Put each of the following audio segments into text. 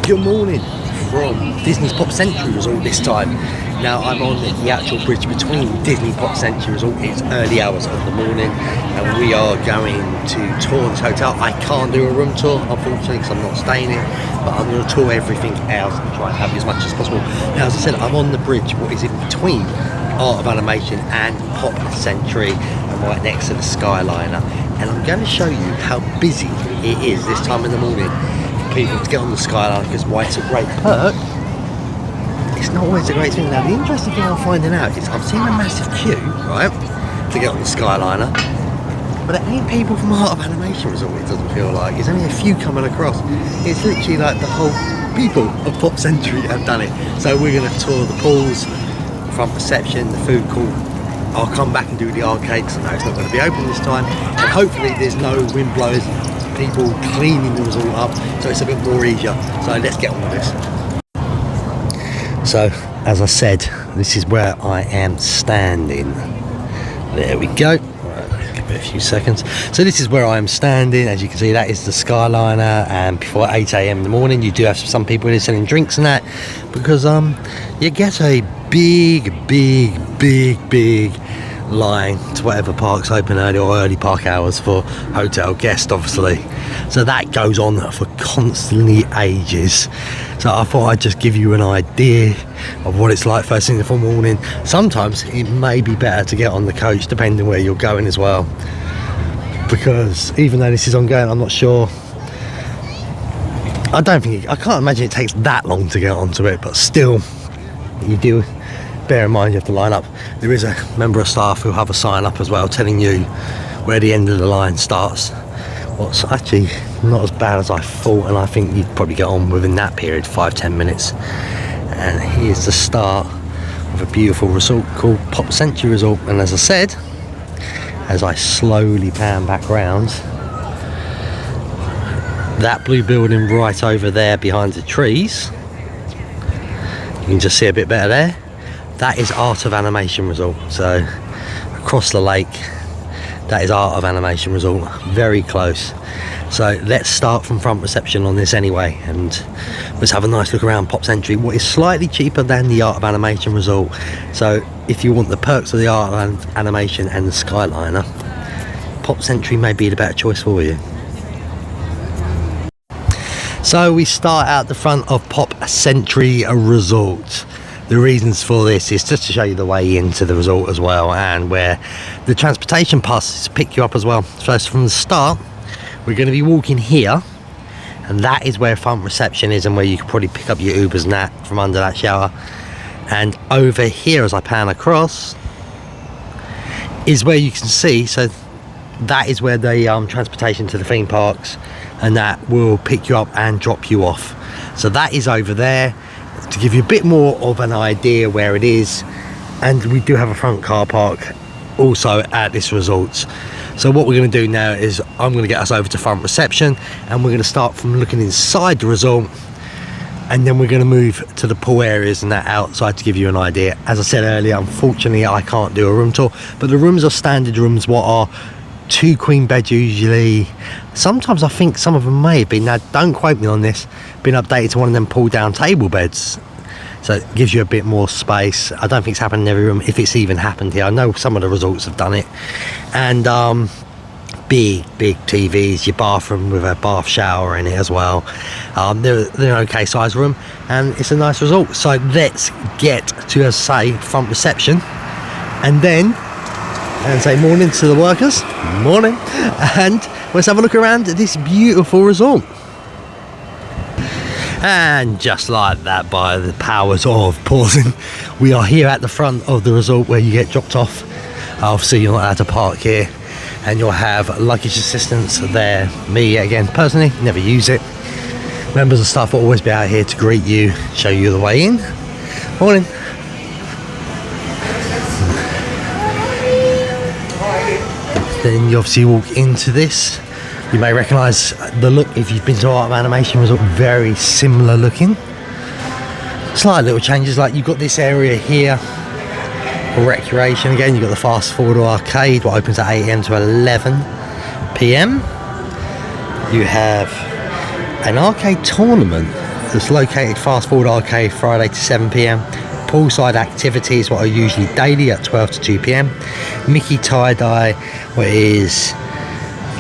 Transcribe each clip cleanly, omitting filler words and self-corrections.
Good morning from Disney's Pop Century Resort this time. Now I'm on the actual bridge between Disney Pop Century Resort. It's early hours of the morning and we are going to tour this hotel. I can't do a room tour unfortunately because I'm not staying in, but I'm going to tour everything else and try and have as much as possible. Now as I said, I'm on the bridge, what is in between Art of Animation and Pop Century, and right next to the Skyliner, and I'm going to show you how busy it is this time in the morning for people to get on the Skyliner, because why it's a great perk, it's not always a great thing. Now the interesting thing I'm finding out is I'm seeing a massive queue, right, to get on the Skyliner, but it ain't people from Art of Animation Resort, it doesn't feel like. There's only a few coming across. It's literally like the whole people of Pop Century have done it. So we're going to tour the pools, front reception, the food court. I'll come back and do the arcade because I know it's not going to be open this time, and hopefully there's no wind blows, people cleaning the resort up, so it's a bit more easier. So let's get on with this. So as I said, this is where I am standing. There we go. Right, give it a few seconds. So this is where I am standing. As you can see, that is the Skyliner, and before 8 AM in the morning you do have some people here selling drinks and that, because you get a big line to whatever parks open early or early park hours for hotel guests, obviously. So that goes on for constantly ages. So I thought I'd just give you an idea of what it's like first thing in the morning. Sometimes it may be better to get on the coach depending where you're going as well, because even though this is ongoing, I'm not sure, I can't imagine it takes that long to get onto it, but still you do bear in mind you have to line up. There is a member of staff who have a sign up as well telling you where the end of the line starts. What's actually not as bad as I thought, and I think you'd probably get on within that period, 5-10 minutes. And here's the start of a beautiful resort called Pop Century Resort. And as I said, as I slowly pan back round, that blue building right over there behind the trees, you can just see a bit better there, that is Art of Animation Resort. So across the lake, that is Art of Animation Resort, very close. So let's start from front reception on this anyway, and let's have a nice look around Pop Century, what is slightly cheaper than the Art of Animation Resort. So if you want the perks of the Art of Animation and the Skyliner, Pop Century may be the better choice for you. So we start out the front of Pop Century Resort. The reasons for this is just to show you the way into the resort as well, and where the transportation passes pick you up as well. So from the start, we're going to be walking here, and that is where front reception is, and where you can probably pick up your Ubers and that from under that shower. And over here, as I pan across, is where you can see, so that is where the transportation to the theme parks and that will pick you up and drop you off. So that is over there, to give you a bit more of an idea where it is. And we do have a front car park also at this resort. So what we're going to do now is I'm going to get us over to front reception, and we're going to start from looking inside the resort, and then we're going to move to the pool areas and that outside to give you an idea. As I said earlier, unfortunately I can't do a room tour, but the rooms are standard rooms, what are 2 queen beds usually. Sometimes I think some of them may have been, now don't quote me on this, been updated to one of them pull down table beds, so it gives you a bit more space. I don't think it's happened in every room, if it's even happened here. I know some of the resorts have done it. And big TVs, your bathroom with a bath shower in it as well. They're an okay size room, and it's a nice resort. So let's get to, as I say, front reception, and then say morning to the workers, morning, and let's have a look around this beautiful resort. And just like that, by the powers of pausing, we are here at the front of the resort where you get dropped off. Obviously you're not allowed to park here, and you'll have luggage assistance there. Me, again, personally, never use it. Members of staff will always be out here to greet you, show you the way in. Morning. Then you obviously walk into this. You may recognise the look if you've been to Art of Animation Resort, very similar looking. Slight little changes, like you've got this area here for recreation. Again, you've got the fast forward arcade, what opens at 8 AM to 11 PM. You have an arcade tournament It's located fast forward arcade Friday to 7 p.m. Poolside activities, what are usually daily at 12 to 2 p.m. Mickey tie-dye, what is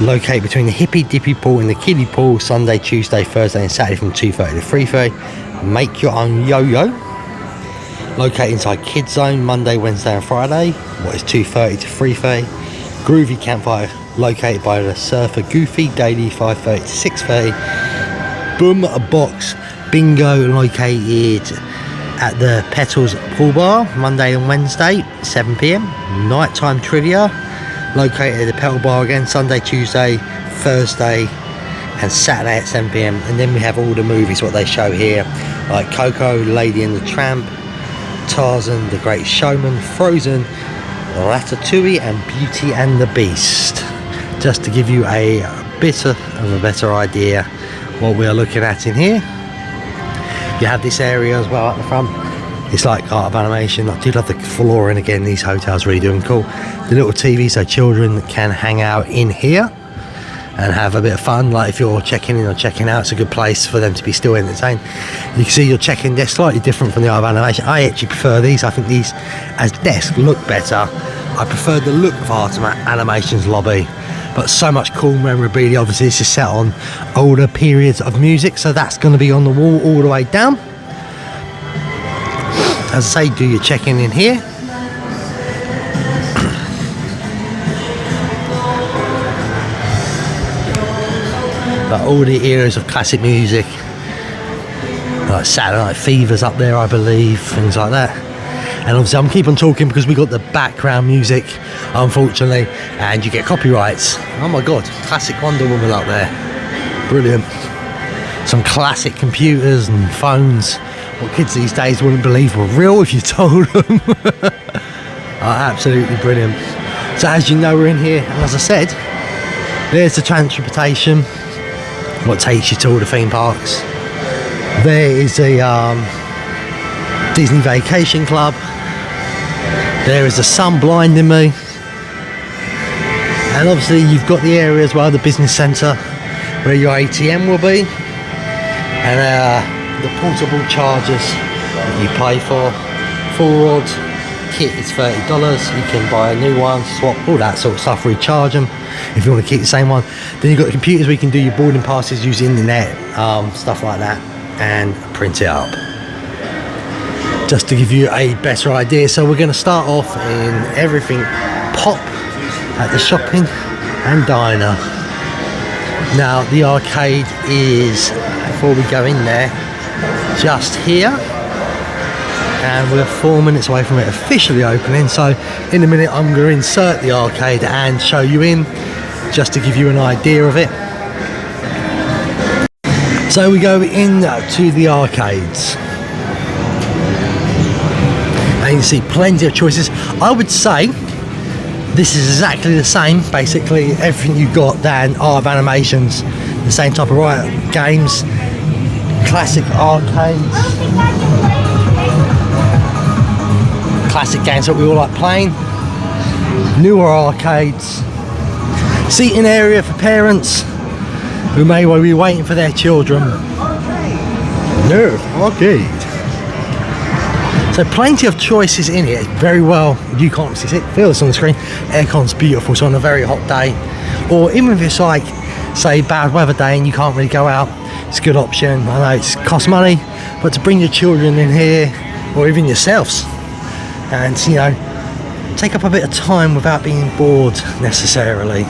located between the hippy dippy pool and the kiddie pool, Sunday, Tuesday, Thursday and Saturday from 2:30 to 3:30. Make your own yo-yo, located inside Kids Zone, Monday, Wednesday and Friday, what is 2:30 to 3:30. Groovy campfire, located by the Surfer Goofy, daily 5:30 to 6:30. Boom Box bingo, located at the Petals Pool Bar, Monday and Wednesday, 7 p.m. Nighttime trivia, located at the Petal Bar again, Sunday, Tuesday, Thursday and Saturday at 7 p.m. And then we have all the movies, what they show here, like Coco, Lady and the Tramp, Tarzan, The Great Showman, Frozen, Ratatouille and Beauty and the Beast. Just to give you a bit of a better idea what we are looking at in here. You have this area as well at the front. It's like art of animation. I do love the flooring again. These hotels really doing cool. The little TV so children can hang out in here and have a bit of fun. Like if you're checking in or checking out, it's a good place for them to be still entertained. You can see your check-in desk slightly different from the art of animation. I actually prefer these. I think these as desks look better. I prefer the look of art of animation's lobby, but so much cool memorabilia. Obviously this is set on older periods of music, so that's going to be on the wall all the way down. As I say, do your check-in in here. But all the eras of classic music, like Saturday Night Fever's up there, I believe, things like that. And obviously I'm keep on talking because we got the background music, unfortunately, and you get copyrights. Oh my god, classic Wonder Woman up there, brilliant. Some classic computers and phones, what kids these days wouldn't believe were real if you told them. Absolutely brilliant. So as you know, we're in here, and as I said, there's the transportation, what takes you to all the theme parks. There is a Disney Vacation Club. There is the sun blinding me, and obviously you've got the area as well, the business centre, where your ATM will be, and the portable chargers that you pay for. Full rod kit is $30. You can buy a new one, swap, all that sort of stuff, recharge them if you want to keep the same one. Then you've got the computers where you can do your boarding passes, use the internet, stuff like that, and print it up. Just to give you a better idea, so we're going to start off in everything pop at the shopping and diner. Now the arcade is, before we go in there, just here, and we're 4 minutes away from it officially opening. So in a minute I'm going to insert the arcade and show you in, just to give you an idea of it. So we go in to the arcades. And you see plenty of choices. I would say this is exactly the same, basically everything you got than Art of Animations, the same type of games, classic arcades, classic games that we all like playing, newer arcades, seating area for parents who may well be waiting for their children. No, arcade. So plenty of choices in here, very well, you can't see it, feel this on the screen, aircon's beautiful, so on a very hot day, or even if it's like, say, bad weather day and you can't really go out, it's a good option. I know it costs money, but to bring your children in here, or even yourselves, and you know, take up a bit of time without being bored necessarily.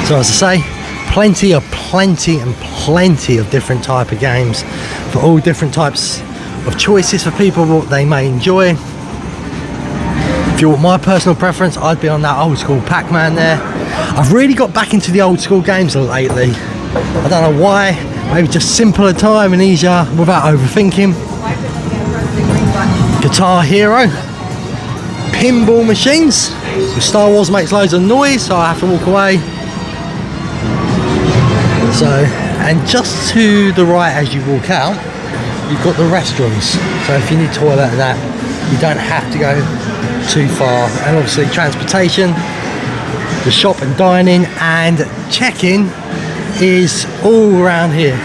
So as I say, plenty of different type of games for all different types of choices for people, what they may enjoy. If you want my personal preference, I'd be on that old school Pac-Man there. I've really got back into the old school games lately. I don't know why, maybe just simpler time and easier without overthinking. Guitar Hero, pinball machines. Star Wars makes loads of noise, so I have to walk away. So, and just to the right as you walk out, you've got the restrooms, so if you need toilet and that, you don't have to go too far. And obviously transportation, the shop and dining and check-in is all around here.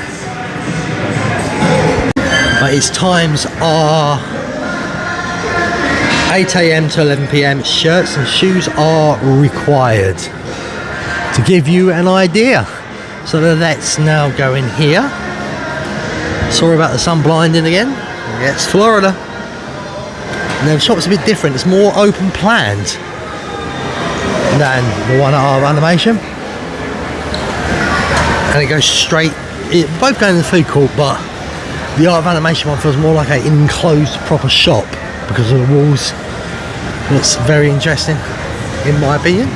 But its times are 8 AM to 11 PM. Shirts and shoes are required, to give you an idea. So let's now go in here. Sorry about the sun blinding again. Yeah, it's Florida. And the shop's a bit different. It's more open planned than the one at Art of Animation. And it goes straight, both go in the food court, but the Art of Animation one feels more like an enclosed proper shop because of the walls. It's very interesting, in my opinion.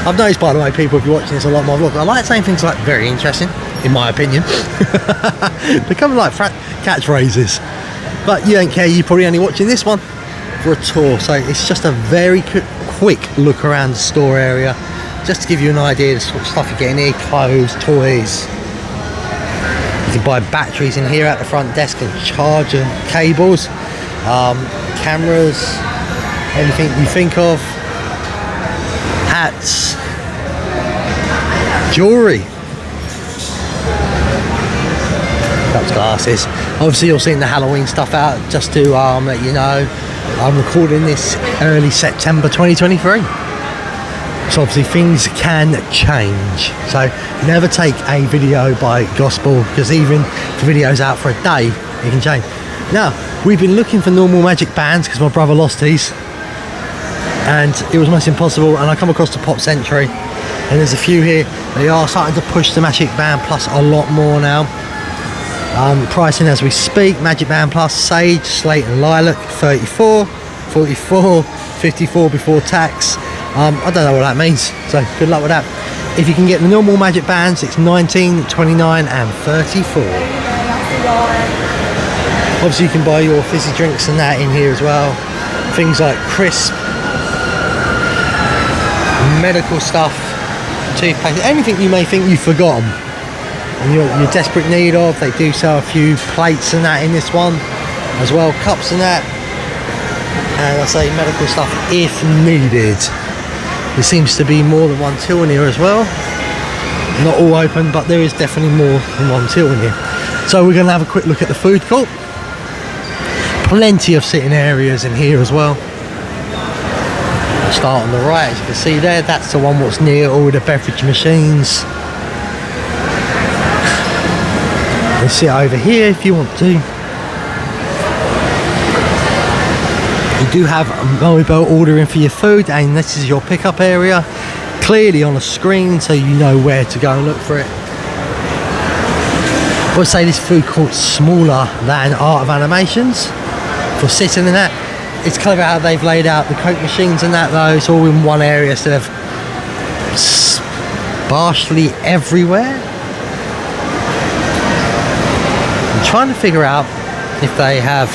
I've noticed, by the way, people, if you're watching this a lot more vlogs, I like saying things like very interesting, in my opinion. Become like catchphrases. But you don't care, you're probably only watching this one for a tour. So it's just a very quick look around the store area, just to give you an idea of the sort of stuff you're getting here, clothes, toys. You can buy batteries in here at the front desk and charger cables, cameras, anything you think of, hats, jewellery, cups, glasses. Obviously you're seeing the Halloween stuff out, just to let you know I'm recording this early September 2023. So obviously things can change, so never take a video by gospel, because even if the video's out for a day, it can change. Now, we've been looking for normal magic bands because my brother lost his and it was almost impossible, and I come across the Pop Century and there's a few here. They are starting to push the Magic Band Plus a lot more now. Pricing as we speak: Magic Band Plus Sage, Slate and Lilac 34, 44, 54 before tax. I don't know what that means, so good luck with that. If you can get the normal Magic Bands, it's 19, 29 and 34. Obviously you can buy your fizzy drinks and that in here as well. Things like crisp, medical stuff, toothpaste, anything you may think you've forgotten and you're in desperate need of. They do sell a few plates and that in this one as well, cups and that, and I say medical stuff if needed. There seems to be more than one till in here as well. Not all open, but there is definitely more than one till in here. So we're going to have a quick look at the food court. Plenty of sitting areas in here as well. I'll start on the right, as you can see there, that's the one what's near all the beverage machines. You sit over here if you want to. You do have mobile ordering for your food, and this is your pickup area, clearly on a screen so you know where to go and look for it. I would say this food court's smaller than Art of Animations for sitting in that. It's clever how they've laid out the Coke machines and that though. It's all in one area instead of sparsely everywhere. I'm trying to figure out if they have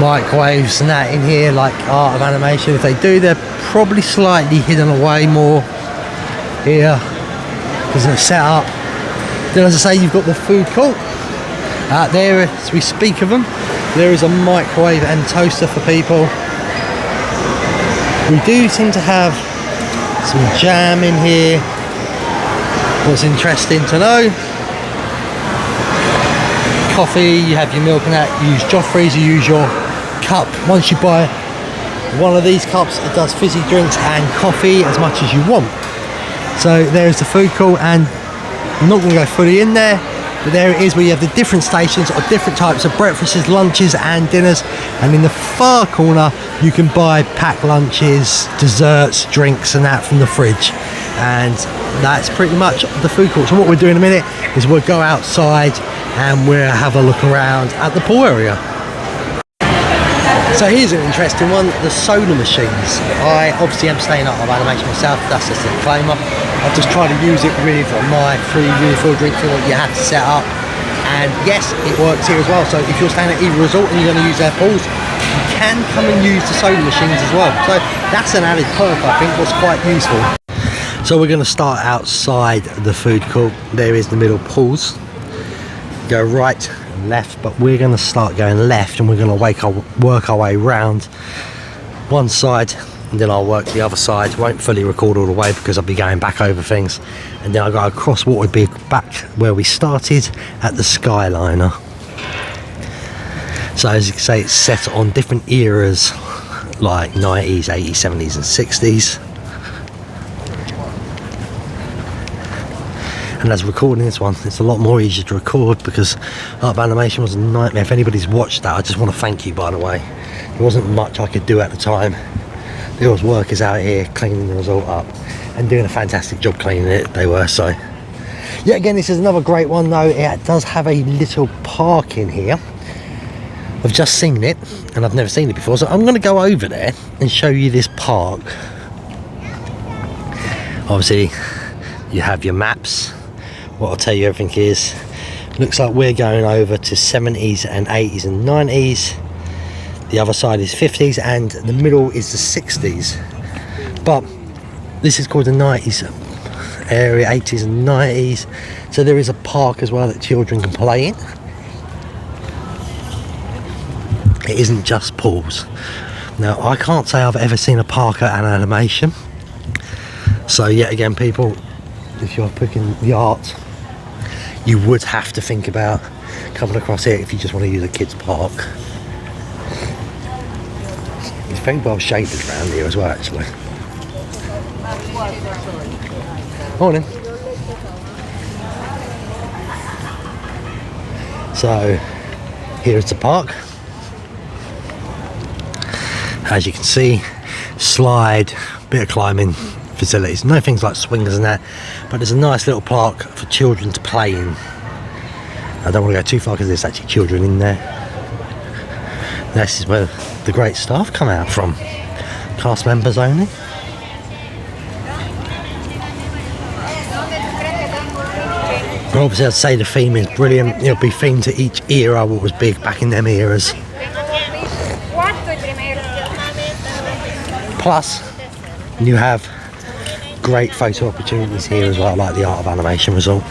microwaves and that in here like Art of Animation. If they do, they're probably slightly hidden away more here because they're set up. Then, as I say, you've got the food court out there as we speak of them. There is a microwave and toaster for people. We do seem to have some jam in here. What's interesting to know: coffee, you have your milk and that. You use Joffrey's, you use your cup. Once you buy one of these cups, it does fizzy drinks and coffee as much as you want. So there's the food court, and I'm not going to go fully in there, but there it is, where you have the different stations of different types of breakfasts, lunches and dinners. And in the far corner you can buy packed lunches, desserts, drinks and that from the fridge. And that's pretty much the food court. So what we'll do in a minute is we'll go outside and we'll have a look around at the pool area. So here's an interesting one, the soda machines. I obviously am staying out of animation myself, that's just a disclaimer. I've just tried to use it with my free refill drink thing that you have to set up. And yes, it works here as well. So if you're staying at either resort and you're going to use their pools, you can come and use the soda machines as well. So that's an added perk, I think, was quite useful. So we're going to start outside the food court. There is the middle pools. go right and left, but we're going to start going left, and we're going to work our way round one side, and then I'll work the other side. Won't fully record all the way because I'll be going back over things, and then I'll go across what would be back where we started at the Skyliner. So as you can say, it's set on different eras like 90s, 80s, 70s and 60s. And as recording this one, it's a lot more easier to record because art animation was a nightmare. If anybody's watched that, I just want to thank you, by the way. There wasn't much I could do at the time. There was workers out here cleaning the result up and doing a fantastic job cleaning it, they were. So yeah, again, this is another great one though. It does have a little park in here. I've just seen it and I've never seen it before, so I'm going to go over there and show you this park. Obviously you have your maps. What I'll tell you everything is, looks like we're going over to 70s and 80s and 90s. The other side is 50s and the middle is the 60s. But this is called the 90s area, 80s and 90s. So there is a park as well that children can play in. It isn't just pools. Now I can't say I've ever seen a park at an animation. So yet again, people, if you're picking the art, you would have to think about coming across here if you just want to use a kids park. It's very well shaded around here as well, actually. Morning. So here's the park. As you can see, slide, bit of climbing facilities, no things like swingers and that, but there's a nice little park for children to play in. I don't want to go too far because there's actually children in there. This is where the great staff come out from, cast members only. Obviously I'd say the theme is brilliant. It'll be themed to each era, what was big back in them eras. Plus you have great photo opportunities here as well, like the Art of Animation result.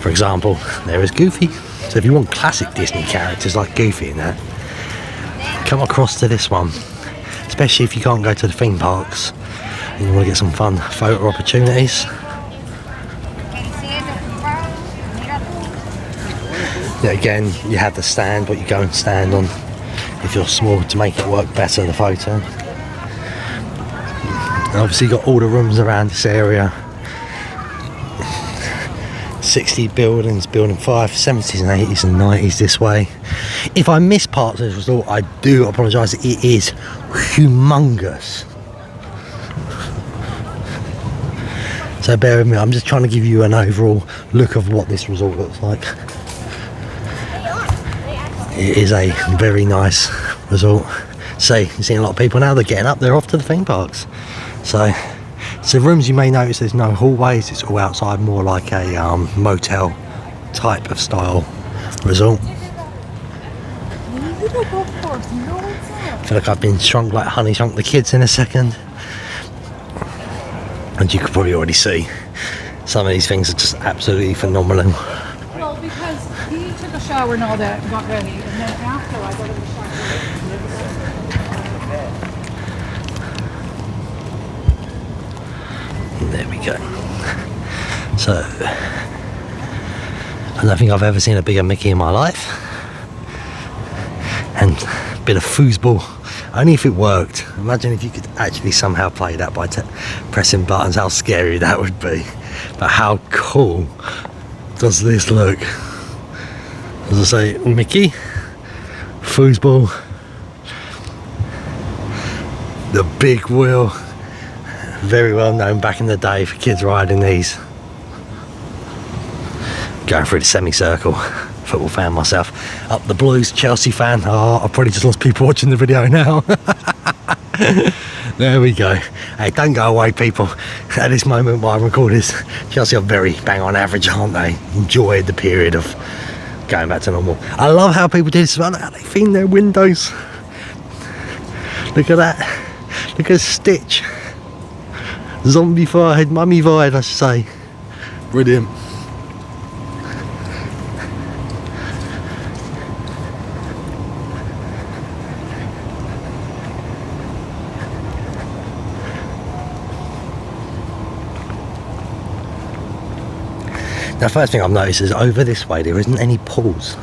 For example, there is Goofy. So if you want classic Disney characters like Goofy and that, come across to this one. Especially if you can't go to the theme parks and you want to get some fun photo opportunities. Yeah, again, you have the stand, what you go and stand on if you're small to make it work better, the photo. And obviously you've got all the rooms around this area. 60 buildings, building 5, 70s and 80s and 90s this way. If I miss parts of this resort, I do apologise. It is humongous. So bear with me, I'm just trying to give you an overall look of what this resort looks like. It is a very nice resort. So you're seeing a lot of people now, they're getting up, they're off to the theme parks. So rooms, you may notice there's no hallways, it's all outside, more like a motel type of style resort. I feel like I've been shrunk like Honey Shrunk the Kids in a second. And you could probably already see some of these things are just absolutely phenomenal. Well, because he took a shower and all that and got ready, and then after I got in the shower. There we go. So, I don't think I've ever seen a bigger Mickey in my life. And a bit of foosball, only if it worked. Imagine if you could actually somehow play that by pressing buttons, how scary that would be. But how cool does this look? As I say, Mickey, foosball, the big wheel. Very well known back in the day for kids riding these. Going through the semicircle. Football fan myself. Up the Blues, Chelsea fan. Oh, I've probably just lost people watching the video now. There we go. Hey, don't go away, people. At this moment while I record this, Chelsea are very bang on average, aren't they? Enjoyed the period of going back to normal. I love how people do this. How they theme their windows. Look at that. Look at Stitch. Zombie-fied, mummy-fied, I should say. Brilliant. Now, first thing I've noticed is over this way there isn't any pools.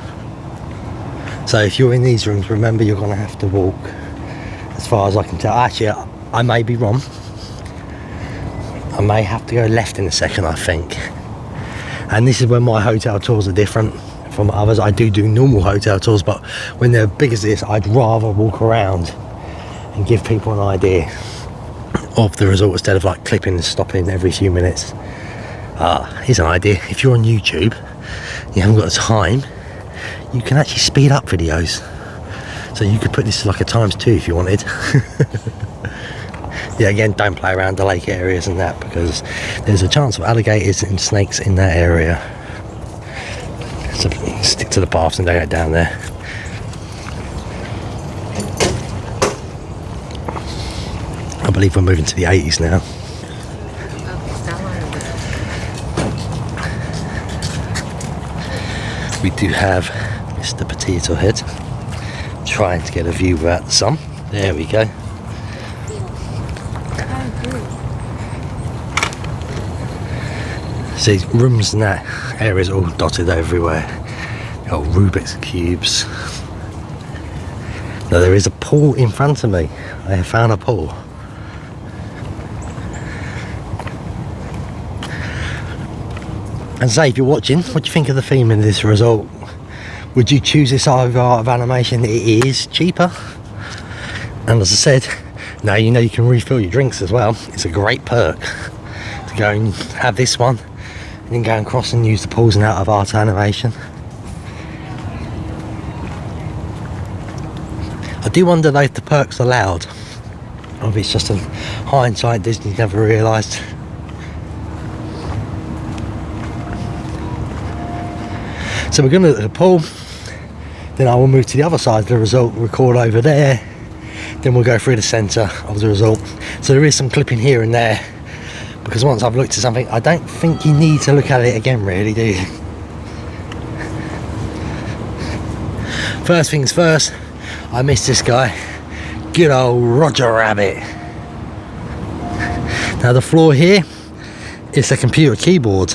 So if you're in these rooms, remember you're going to have to walk, as far as I can tell. Actually, I may be wrong. I may have to go left in a second, I think. And this is when my hotel tours are different from others. I do normal hotel tours, but when they're big as this, I'd rather walk around and give people an idea of the resort instead of like clipping and stopping every few minutes. Here's an idea. If you're on YouTube, you haven't got the time, you can actually speed up videos. So you could put this to like a ×2 if you wanted. Yeah, again, don't play around the lake areas and that, because there's a chance of alligators and snakes in that area. So stick to the paths and don't go down there. I believe we're moving to the 80s now. We do have Mr. Potato Head trying to get a view without the sun. There we go. See, rooms and that area's all dotted everywhere. Got Rubik's cubes. Now there is a pool in front of me. I have found a pool. And say, if you're watching, what do you think of the theme in this resort? Would you choose this over Art of Animation? It is cheaper. And as I said, now you know you can refill your drinks as well. It's a great perk to go and have this one and then go and cross and use the pools and out of Art of Animation. I do wonder though if the perks are allowed, or if it's just a hindsight Disney never realised. So we're going to look at the pool, then I will move to the other side of the resort, record over there, then we'll go through the centre of the resort. So there is some clipping here and there, because once I've looked at something, I don't think you need to look at it again really, do you? First things first, I missed this guy, good old Roger Rabbit. Now the floor here is a computer keyboard,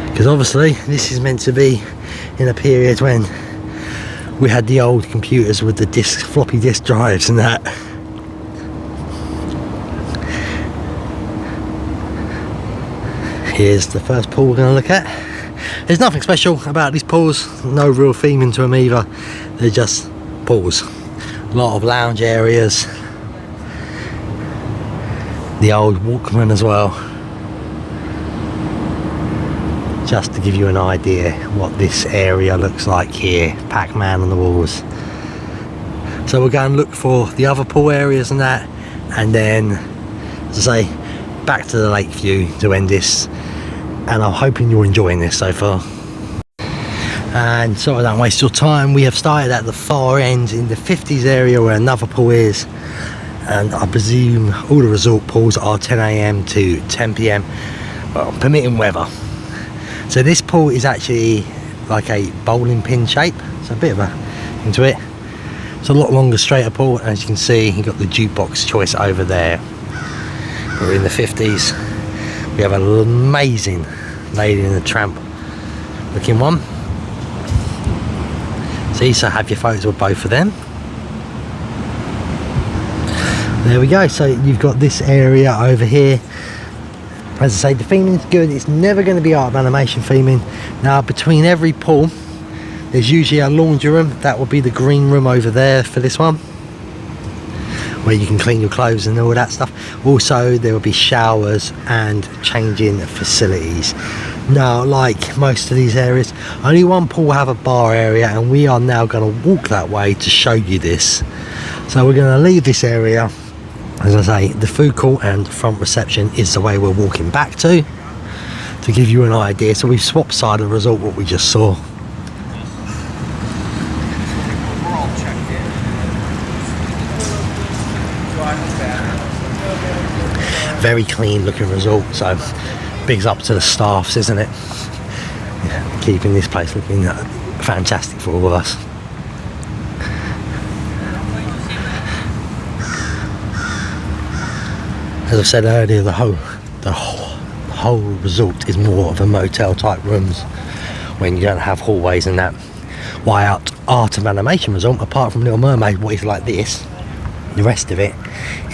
because obviously this is meant to be in a period when we had the old computers with the floppy disk drives and that. Here's the first pool we're going to look at. There's nothing special about these pools, no real theme into them either, they're just pools. A lot of lounge areas, the old Walkman as well, just to give you an idea what this area looks like here. Pac-Man on the walls. So we'll go and look for the other pool areas and that, and then, as I say, back to the lake view to end this. And I'm hoping you're enjoying this so far. And so I don't waste your time, we have started at the far end in the 50s area where another pool is, and I presume all the resort pools are 10 AM to 10 PM, well, permitting weather. So this pool is actually like a bowling pin shape, so a bit of a into it. It's a lot longer, straighter pool, and as you can see, you've got the jukebox choice over there. We're in the 50s. We have an amazing Lady and the Tramp looking one. See, so have your photos with both of them. There we go, so you've got this area over here. As I say, the theming's good, it's never going to be Art of Animation theming. Now between every pool there's usually a laundry room, that will be the green room over there for this one, where you can clean your clothes and all that stuff. Also there will be showers and changing facilities. Now like most of these areas, only one pool will have a bar area, and we are now going to walk that way to show you this. So we're going to leave this area. As I say, the food court and front reception is the way we're walking back to give you an idea. So we've swapped side of the resort, what we just saw. Very clean looking resort, so bigs up to the staffs, isn't it? Yeah, keeping this place looking fantastic for all of us. As I said earlier, the whole resort is more of a motel type rooms when you don't have hallways and that. Why Art of Animation Resort, apart from Little Mermaid, what is like this, the rest of it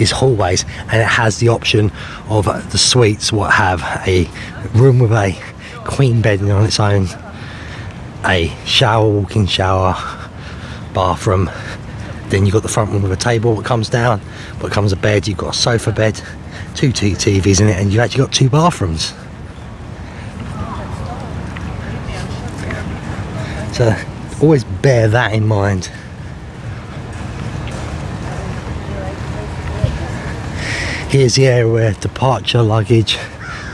is hallways, and it has the option of the suites what have a room with a queen bed on its own, a shower, walk-in shower, bathroom. Then you've got the front room with a table that comes down, but it comes a bed, you've got a sofa bed, two TVs in it, and you've actually got 2 bathrooms. So always bear that in mind. Here's the area where departure luggage,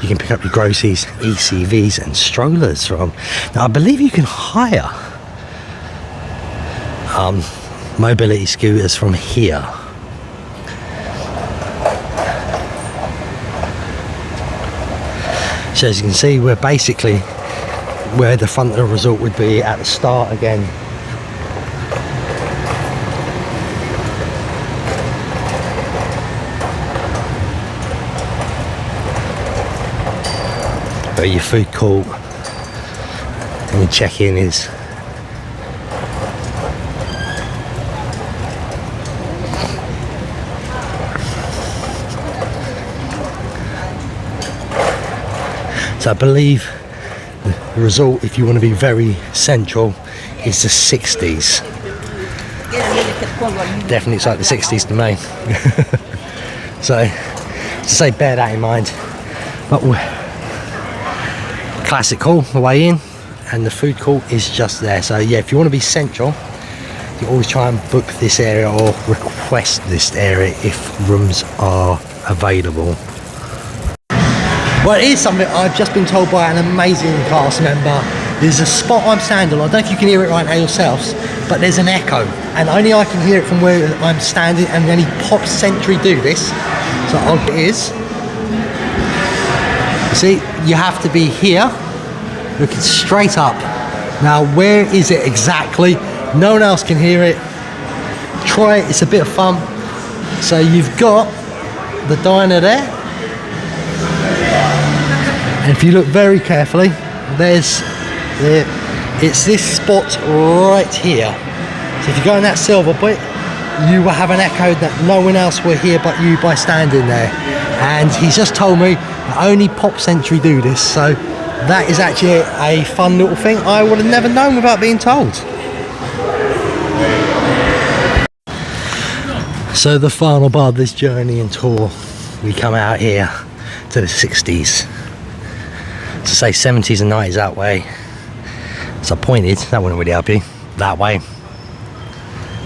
you can pick up your groceries, ECVs and strollers from. Now I believe you can hire mobility scooters from here. So as you can see, we're basically where the front of the resort would be at the start again. Where your food court and your check-in is. So I believe the resort, if you want to be very central, is the 60s. Definitely it's like the 60s to me. So to say, bear that in mind. But classic hall, the way in, and the food court is just there. So yeah, if you want to be central, you always try and book this area or request this area if rooms are available. Well, it is something I've just been told by an amazing cast member. There's a spot I'm standing on, I don't know if you can hear it right now yourselves, but there's an echo, and only I can hear it from where I'm standing, and only Pop Century do this. So it is. You see, you have to be here, looking straight up. Now, where is it exactly? No one else can hear it. Try it, it's a bit of fun. So you've got the diner there. And if you look very carefully, it's this spot right here. So if you go in that silver bit, you will have an echo that no one else will hear but you by standing there. And he's just told me that only Pop Century do this, so that is actually a fun little thing I would have never known without being told. So the final part of this journey and tour, we come out here to the 60s. To say 70s and 90s that way, so I pointed, that wouldn't really help you, that way.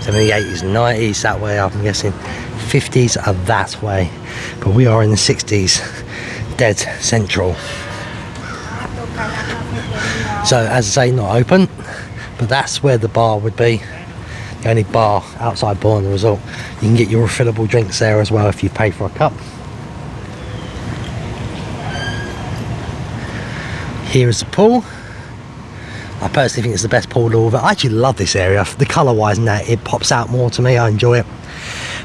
70s, 80s and 90s that way, I'm guessing. 50s are that way, but we are in the 60s, dead central. So as I say, not open, but that's where the bar would be. The only bar, outside bar in the resort. You can get your refillable drinks there as well if you pay for a cup. Here is the pool. I personally think it's the best pool in all of it. I actually love this area. The colour wise and that, it pops out more to me. I enjoy it.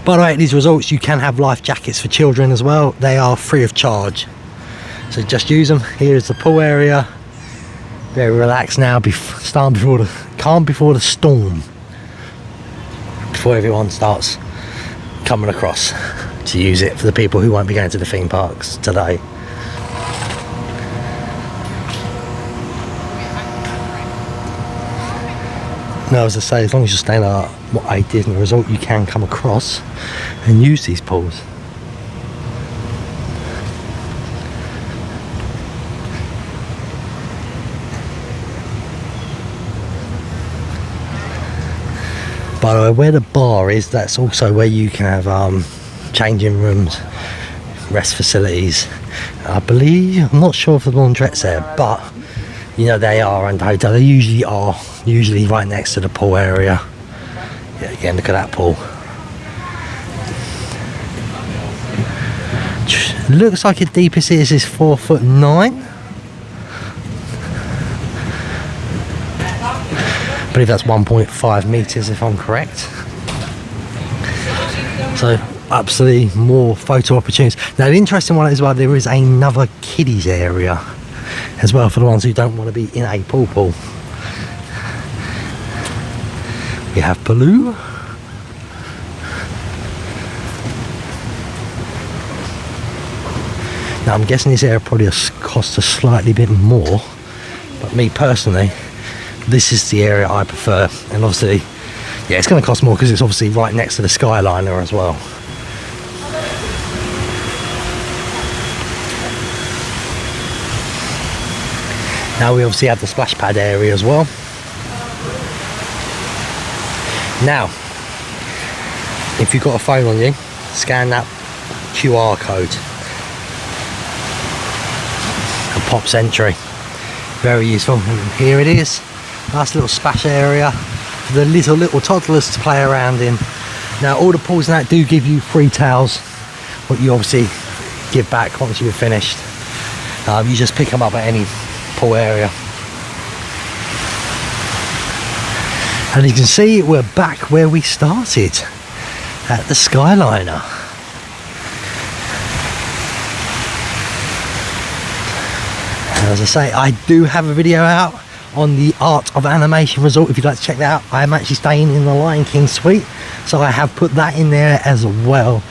By the way, at these resorts you can have life jackets for children as well. They are free of charge. So just use them. Here is the pool area. Very relaxed now, calm before the storm. Before everyone starts coming across to use it for the people who won't be going to the theme parks today. Now, as I say, as long as you're staying at a Disney resort, you can come across and use these pools. By the way, where the bar is, that's also where you can have changing rooms, rest facilities. I believe, I'm not sure if the laundrette's there, but you know they are under hotel. They usually right next to the pool area. Yeah, again, look at that pool. Looks like the deepest is 4'9". I believe that's 1.5 meters if I'm correct. So absolutely more photo opportunities. Now the interesting one as well, there is another kiddies area as well for the ones who don't want to be in a pool. We have Baloo. Now I'm guessing this area probably costs a slightly bit more, but me personally, this is the area I prefer. And obviously, yeah, it's going to cost more because it's obviously right next to the Skyliner as well. Now we obviously have the splash pad area as well. Now, if you've got a phone on you, scan that QR code and Pop's entry. Very useful. And here it is. Nice little splash area for the little toddlers to play around in. Now all the pools in that do give you free towels, what you obviously give back once you've finished. You just pick them up at any pool area. And you can see we're back where we started, at the Skyliner. And as I say, I do have a video out on the Art of Animation Resort if you'd like to check that out. I'm actually staying in the Lion King suite, so I have put that in there as well.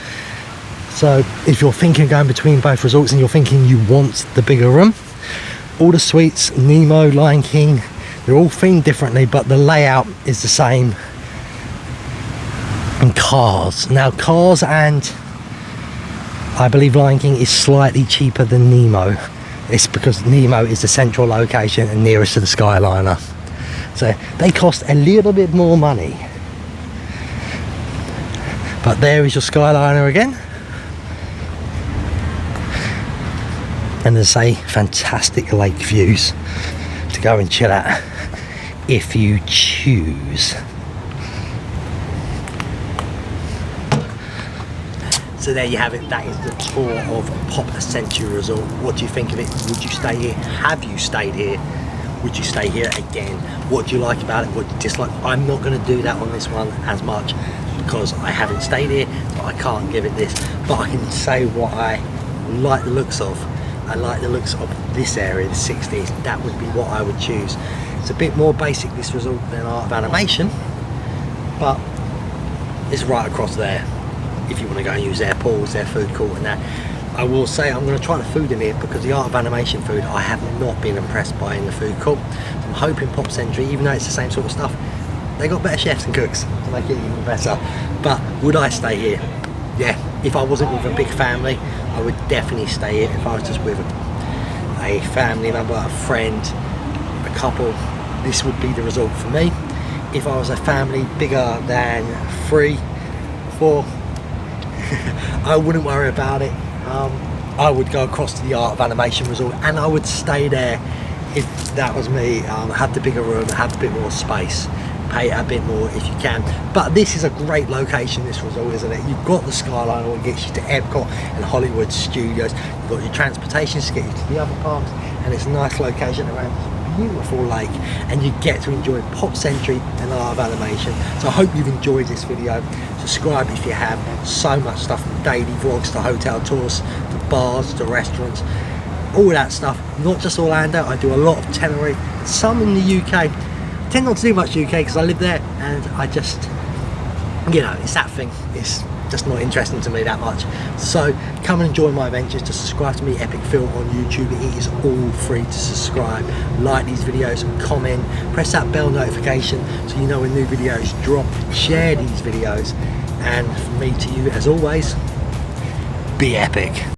So if you're thinking of going between both resorts and you're thinking you want the bigger room, all the suites, Nemo, Lion King, they're all themed differently, but the layout is the same. And Cars. Now Cars and I believe Lion King is slightly cheaper than Nemo. It's because Nemo is the central location and nearest to the Skyliner. So they cost a little bit more money. But there is your Skyliner again. And as I say, fantastic lake views to go and chill at if you choose. So there you have it. That is the tour of Pop Century Resort. What do you think of it? Would you stay here? Have you stayed here? Would you stay here again? What do you like about it? What do you dislike? I'm not going to do that on this one as much because I haven't stayed here, so I can't give it this. But I can say what I like the looks of. I like the looks of this area, the 60s. That would be what I would choose. It's a bit more basic, this resort, than Art of Animation, but it's right across there if you want to go and use their pools, their food court and that. I will say I'm going to try the food in here because the Art of Animation food I have not been impressed by in the food court. So I'm hoping Pop Century, even though it's the same sort of stuff, they got better chefs and cooks to make it even better. But would I stay here? Yeah, if I wasn't with a big family, I would definitely stay here. If I was just with a family member, a friend, a couple, this would be the resort for me. If I was a family bigger than 3, 4, I wouldn't worry about it. I would go across to the Art of Animation Resort and I would stay there if that was me. Have the bigger room, have a bit more space, pay a bit more if you can. But this is a great location, this resort, isn't it? You've got the Skyliner, what gets you to Epcot and Hollywood Studios. You've got your transportation to get you to the other parks, and it's a nice location around this beautiful lake, and you get to enjoy Pop Century and Art of Animation. So I hope you've enjoyed this video. Subscribe if you have. So much stuff, from daily vlogs to hotel tours to bars to restaurants, all that stuff. Not just Orlando, I do a lot of Tenerife, some in the UK. I tend not to do much UK because I live there, and I just, you know, it's that thing. It's just not interesting to me that much. So come and enjoy my adventures. To subscribe to me, Epic Phill, on YouTube. It is all free to subscribe. Like these videos, comment, press that bell notification so you know when new videos drop. Share these videos, and from me to you, as always, be epic.